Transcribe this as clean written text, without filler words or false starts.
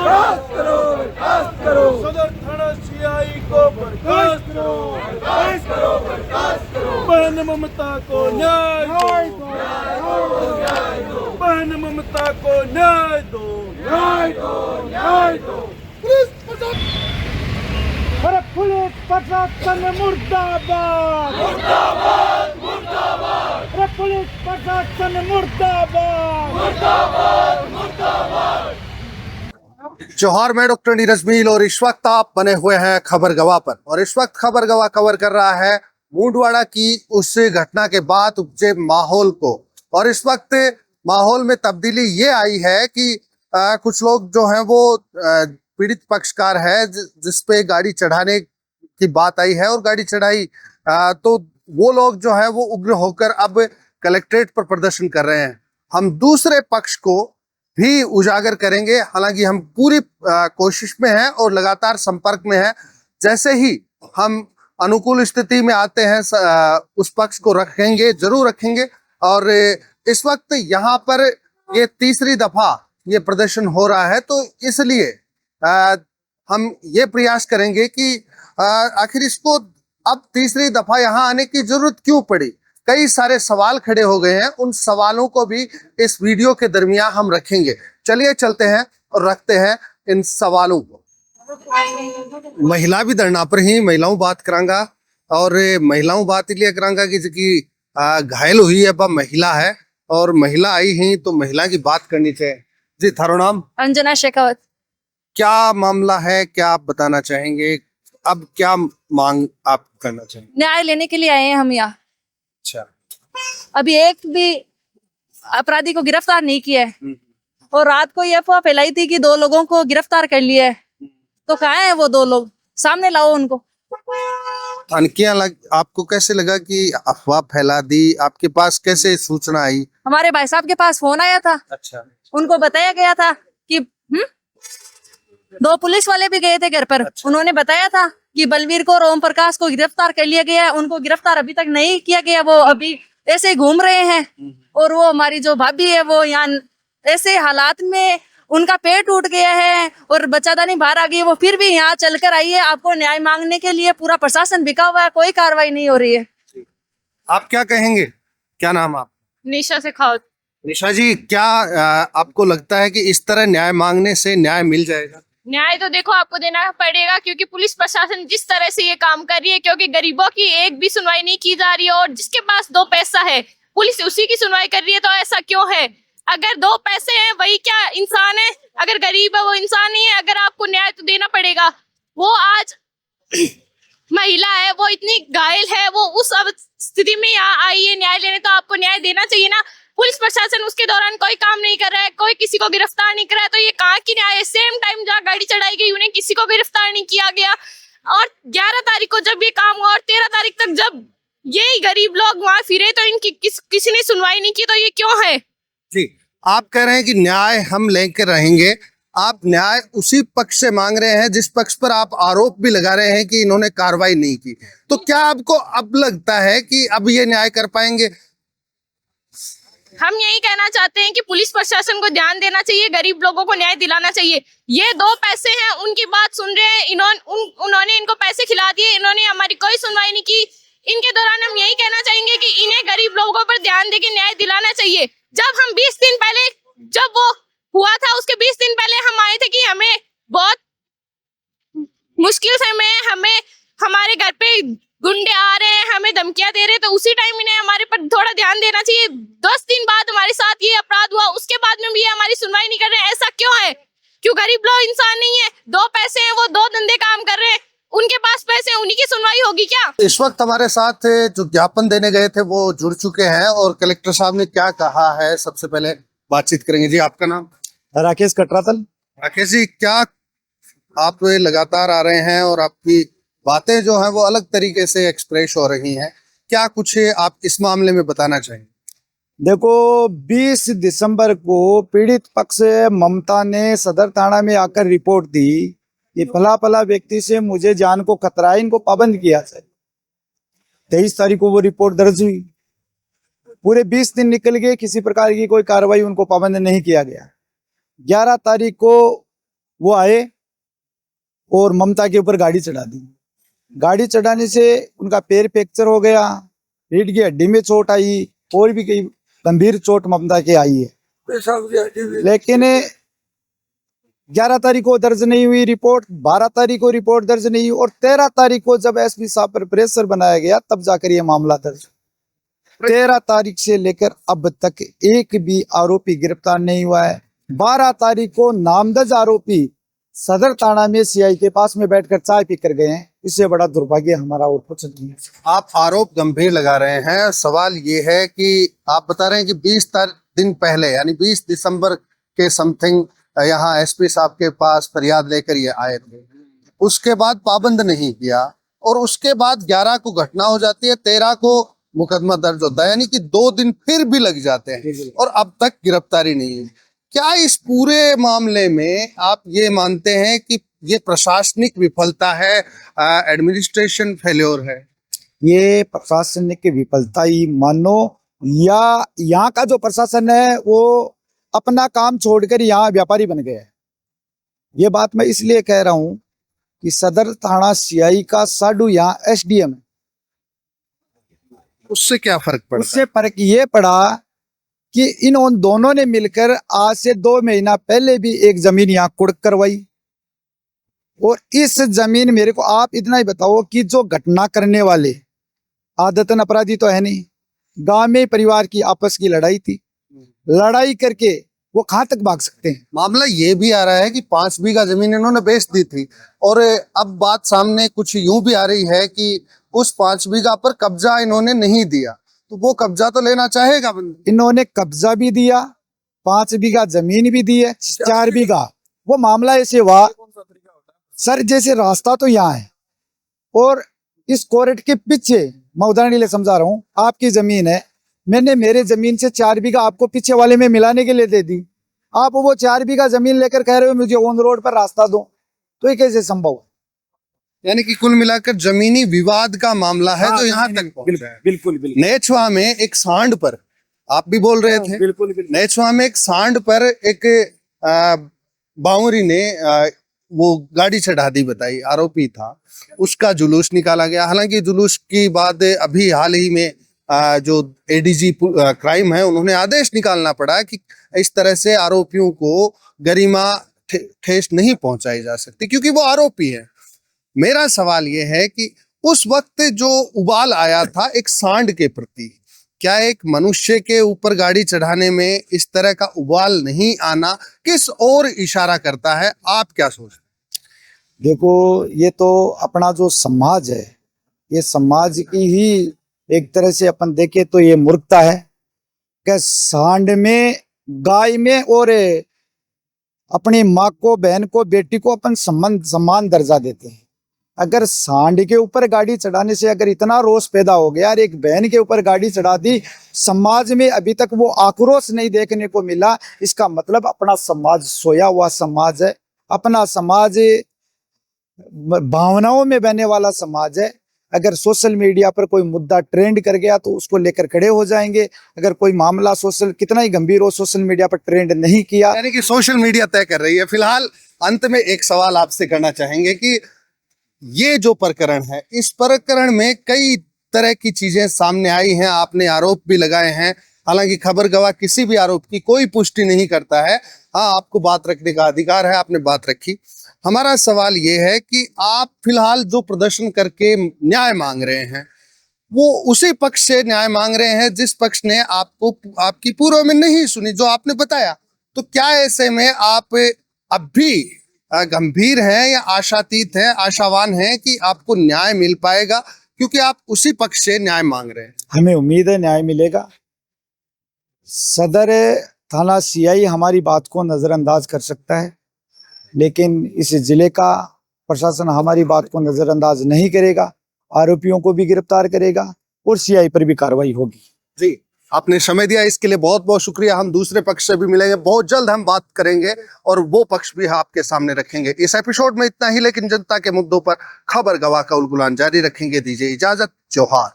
बर्खास्त करो, बर्खास्त करो। सदर थाना सीआई को बर्खास्त करो, बर्खास्त करो, बर्खास्त करो। बहन ममता को न्याय दो, न्याय दो। बहन ममता को न्याय दो, न्याय दो, न्याय दो। अरे पुलिस प्रशासन मुर्दाबाद, मुर्दाबाद, मुर्दाबाद, अरे पुलिस प्रशासन मुर्दाबाद, मुर्दाबाद, मुर्दाबाद। जौहर में डॉक्टर नीरज मील और इस वक्त आप बने हुए हैं खबर गवाह पर, और इस वक्त खबर गवाह कवर कर रहा है मूंडवाड़ा की उस घटना के बाद उपजे माहौल को। और इस वक्त माहौल में तब्दीली ये आई है कि कुछ लोग जो हैं वो पीड़ित पक्षकार है जिसपे गाड़ी चढ़ाने की बात आई है और गाड़ी चढ़ाई, तो वो लोग जो है वो उग्र होकर अब कलेक्ट्रेट पर प्रदर्शन कर रहे हैं। हम दूसरे पक्ष को भी उजागर करेंगे, हालांकि हम पूरी कोशिश में हैं और लगातार संपर्क में हैं। जैसे ही हम अनुकूल स्थिति में आते हैं उस पक्ष को रखेंगे, जरूर रखेंगे। और इस वक्त यहाँ पर ये तीसरी दफा ये प्रदर्शन हो रहा है, तो इसलिए हम ये प्रयास करेंगे कि आखिर इसको अब तीसरी दफा यहाँ आने की जरूरत क्यों पड़ी। कई सारे सवाल खड़े हो गए हैं, उन सवालों को भी इस वीडियो के दरमियान हम रखेंगे। चलिए चलते हैं और रखते हैं इन सवालों को। महिला भी धरना पर ही महिलाओं बात करांगा, और महिलाओं बात इसलिए करांगा कि घायल हुई है वह महिला है, और महिला आई ही तो महिला की बात करनी चाहिए। जी, थारो नाम? अंजना शेखावत। क्या मामला है, क्या आप बताना चाहेंगे? अब क्या मांग आप करना चाहेंगे? न्याय लेने के लिए आए हैं हम यहाँ। अच्छा, अभी एक भी अपराधी को गिरफ्तार नहीं किया है, और रात को ये अफवाह फैलाई थी कि 2 लोगों को गिरफ्तार कर लिया है। तो कहाँ है वो 2 लोग? सामने लाओ उनको। आपको कैसे लगा कि अफवाह फैला दी? आपके पास कैसे सूचना आई? हमारे भाई साहब के पास फोन आया था। अच्छा, उनको बताया गया था कि 2 पुलिस वाले भी गए थे घर पर। अच्छा। उन्होंने बताया था कि बलवीर को और ओम प्रकाश को गिरफ्तार कर लिया गया है। उनको गिरफ्तार अभी तक नहीं किया गया, वो अभी ऐसे ही घूम रहे हैं। और वो हमारी जो भाभी है वो यहाँ ऐसे हालात में उनका पेट टूट गया है और बच्चादानी बाहर आ गई है, वो फिर भी यहाँ चलकर आई है आपको न्याय मांगने के लिए। पूरा प्रशासन बिका हुआ है, कोई कार्रवाई नहीं हो रही है। आप क्या कहेंगे? क्या नाम आप? निशा शेखावत। निशा जी, क्या आपको लगता है कि इस तरह न्याय मांगने से न्याय मिल जाएगा? न्याय तो देखो आपको देना पड़ेगा, क्योंकि पुलिस प्रशासन जिस तरह से ये काम कर रही है, क्योंकि गरीबों की एक भी सुनवाई नहीं की जा रही है, और जिसके पास 2 पैसा है पुलिस उसी की सुनवाई कर रही है। तो ऐसा क्यों है? अगर 2 पैसे हैं वही क्या इंसान है? अगर गरीब है वो इंसान नहीं है? अगर आपको न्याय तो देना पड़ेगा। वो आज महिला है, वो इतनी घायल है, वो उस स्थिति में यहाँ आई है न्याय लेने, तो आपको न्याय देना चाहिए ना। पुलिस प्रशासन उसके दौरान कोई काम नहीं कर रहा है, कोई किसी को गिरफ्तार नहीं कर रहा है, तो ये कहाँ की न्याय है? सेम टाइम जहाँ गाड़ी चढ़ाई गई उन्हें किसी को गिरफ्तार नहीं किया गया, और 11 तारीख को जब ये काम हुआ और 13 तारीख तक जब यही गरीब लोग वहां फिरे तो इनकी किसी ने सुनवाई नहीं की। तो ये क्यों है? जी, आप कह रहे हैं कि न्याय हम लेकर रहेंगे। आप न्याय उसी पक्ष से मांग रहे हैं जिस पक्ष पर आप आरोप भी लगा रहे हैं कि इन्होंने कार्रवाई नहीं की। तो क्या आपको अब लगता है कि अब ये न्याय कर पाएंगे? हम यही कहना चाहते हैं कि पुलिस प्रशासन को ध्यान देना चाहिए, गरीब लोगों को न्याय दिलाना चाहिए। ये 2 पैसे हैं, उनकी बात सुन रहे हैं, उन्होंने इनको पैसे खिला दिए, इन्होंने हमारी कोई सुनवाई नहीं की। इनके दौरान हम यही कहना चाहेंगे कि इन्हें गरीब लोगों पर ध्यान देके न्याय दिलाना चाहिए। जब हम 20 दिन पहले, जब वो हुआ था उसके 20 दिन पहले हम आए थे कि हमें बहुत मुश्किल समय, हमें हमारे घर पे गुंडे आ रहे हैं, हमें धमकियां दे रहे हैं, तो उसी टाइम इन्हें हमारे पर थोड़ा ध्यान देना चाहिए। 10 दिन बाद हमारे साथ ये अपराध हुआ, उसके बाद में भी ये हमारी सुनवाई नहीं कर रहे हैं। ऐसा क्यों है? क्यों गरीब लोग इंसान नहीं है? 2 पैसे हैं, वो 2 धंधे काम कर रहे हैं, उनके पास पैसे, उन्हीं की सुनवाई होगी क्या? इस वक्त हमारे साथ जो ज्ञापन देने गए थे वो जुड़ चुके हैं, और कलेक्टर साहब ने क्या कहा है सबसे पहले बातचीत करेंगे। जी, आपका नाम? राकेश कटरातल। राकेश जी, क्या आप लगातार आ रहे हैं और आपकी बातें जो हैं वो अलग तरीके से एक्सप्रेस हो रही हैं, क्या कुछ आप इस मामले में बताना चाहेंगे? देखो, 20 दिसंबर को पीड़ित पक्ष ममता ने सदर थाना में आकर रिपोर्ट दी कि फला फला व्यक्ति से मुझे जान को खतरा है, इनको पाबंद किया जाए। 23 तारीख को वो रिपोर्ट दर्ज हुई। पूरे 20 दिन निकल गए, किसी प्रकार की कोई कार्रवाई उनको पाबंद नहीं किया गया। 11 तारीख को वो आए और ममता के ऊपर गाड़ी चढ़ा दी। गाड़ी चढ़ाने से उनका पैर फ्रैक्चर हो गया, रीढ़ की हड्डी में चोट आई और भी कई गंभीर चोट ममता के आई है। लेकिन 11 तारीख को दर्ज नहीं हुई रिपोर्ट, 12 तारीख को रिपोर्ट दर्ज नहीं हुई और 13 तारीख को जब एसपी साहब पर प्रेशर बनाया गया तब जाकर ये मामला दर्ज। 13 तारीख से लेकर अब तक एक भी आरोपी गिरफ्तार नहीं हुआ है। 12 तारीख को नामजद आरोपी सदर थाना में सीआई के पास में बैठकर चाय पीकर गए हैं। इससे बड़ा दुर्भाग्य हमारा और कुछ नहीं है। आप आरोप गंभीर लगा रहे हैं। सवाल ये है कि आप बता रहे हैं कि 20 दिन पहले यानी 20 दिसंबर के समथिंग यहाँ एसपी साहब के पास फरियाद लेकर ये आए थे, उसके बाद पाबंद नहीं किया और उसके बाद 11 को घटना हो जाती है, 13 को मुकदमा दर्ज होता है, यानी कि 2 दिन फिर भी लग जाते हैं और अब तक गिरफ्तारी नहीं है। क्या इस पूरे मामले में आप ये मानते हैं कि ये प्रशासनिक विफलता है, एडमिनिस्ट्रेशन फेल्योर है? ये प्रशासनिक विफलता ही मानो या यहाँ का जो प्रशासन है वो अपना काम छोड़कर यहाँ व्यापारी बन गया है। ये बात मैं इसलिए कह रहा हूँ कि सदर थाना सीआई का साडू यहाँ एसडीएम है। उससे क्या फर्क पड़ा? उससे फर्क ये पड़ा कि इन दोनों ने मिलकर आज से 2 महीना पहले भी एक जमीन यहाँ कुड़क करवाई और इस जमीन मेरे को आप इतना ही बताओ कि जो घटना करने वाले आदतन अपराधी तो है नहीं, गांव में परिवार की आपस की लड़ाई थी, लड़ाई करके वो कहां तक भाग सकते हैं? मामला ये भी आ रहा है कि 5 बीघा जमीन इन्होंने बेच दी थी और अब बात सामने कुछ यूं भी आ रही है कि उस 5 बीघा पर कब्जा इन्होंने नहीं दिया, तो वो कब्जा तो लेना चाहेगा बंदा। इन्होंने कब्जा भी दिया, 5 बीघा जमीन भी दी है, 4 बीघा। वो मामला ऐसे हुआ सर, जैसे रास्ता तो यहाँ है और इस कोर्ट के पीछे, मैं उदाहरण के लिए समझा रहा हूँ, आपकी जमीन है, मैंने मेरे जमीन से 4 बीघा आपको पीछे वाले में मिलाने के लिए दे दी, आप वो 4 बीघा जमीन लेकर कह रहे हो मुझे ऑन रोड पर रास्ता दो, तो ये कैसे संभव है? यानी कि कुल मिलाकर जमीनी विवाद का मामला है जो यहाँ तक पहुंचा है। बिल्कुल बिल्कुल। नेछवा में एक सांड पर, आप भी बोल रहे थे, बिल्कुल। नेछवा में एक सांड पर एक बावरी ने वो गाड़ी चढ़ा दी, बताई, आरोपी था, उसका जुलूस निकाला गया। हालांकि जुलूस की बात अभी हाल ही में जो एडीजी क्राइम है उन्होंने आदेश निकालना पड़ा कि इस तरह से आरोपियों को गरिमा ठेस नहीं पहुंचाई जा सकती क्योंकि वो आरोपी है। मेरा सवाल ये है कि उस वक्त जो उबाल आया था एक सांड के प्रति, क्या एक मनुष्य के ऊपर गाड़ी चढ़ाने में इस तरह का उबाल नहीं आना किस ओर इशारा करता है? आप क्या सोचते हैं? देखो, ये तो अपना जो समाज है, ये समाज की ही एक तरह से अपन देखे तो ये मूर्खता है कि सांड में, गाय में और अपनी माँ को, बहन को, बेटी को अपन सम्मान दर्जा देते हैं। अगर सांड के ऊपर गाड़ी चढ़ाने से अगर इतना रोष पैदा हो गया और एक बहन के ऊपर गाड़ी चढ़ा दी, समाज में अभी तक वो आक्रोश नहीं देखने को मिला, इसका मतलब अपना समाज सोया हुआ समाज है, अपना समाज भावनाओं में बहने वाला समाज है। अगर सोशल मीडिया पर कोई मुद्दा ट्रेंड कर गया तो उसको लेकर खड़े हो जाएंगे। अगर कोई मामला सोशल कितना ही गंभीर हो, सोशल मीडिया पर ट्रेंड नहीं किया, यानी कि सोशल मीडिया तय कर रही है। फिलहाल अंत में एक सवाल आपसे करना चाहेंगे कि ये जो प्रकरण है, इस प्रकरण में कई तरह की चीजें सामने आई हैं, आपने आरोप भी लगाए हैं, हालांकि खबर गवाह किसी भी आरोप की कोई पुष्टि नहीं करता है। हाँ, आपको बात रखने का अधिकार है, आपने बात रखी। हमारा सवाल ये है कि आप फिलहाल जो प्रदर्शन करके न्याय मांग रहे हैं, वो उसी पक्ष से न्याय मांग रहे हैं जिस पक्ष ने आपको, आपकी पूर्व में नहीं सुनी, जो आपने बताया। तो क्या ऐसे में आप अब भी गंभीर हैं या आशातीत हैं, आशावान हैं कि आपको न्याय मिल पाएगा, क्योंकि आप उसी पक्ष से न्याय मांग रहे हैं? हमें उम्मीद है न्याय मिलेगा। सदर थाना सीआई हमारी बात को नजरअंदाज कर सकता है, लेकिन इस जिले का प्रशासन हमारी बात को नजरअंदाज नहीं करेगा, आरोपियों को भी गिरफ्तार करेगा और सीआई पर भी कार्रवाई होगी। जी, आपने समय दिया, इसके लिए बहुत बहुत शुक्रिया। हम दूसरे पक्ष से भी मिलेंगे, बहुत जल्द हम बात करेंगे और वो पक्ष भी आपके सामने रखेंगे। इस एपिसोड में इतना ही, लेकिन जनता के मुद्दों पर खबर गवाह का उलगुलान जारी रखेंगे। दीजिए इजाजत, जोहार।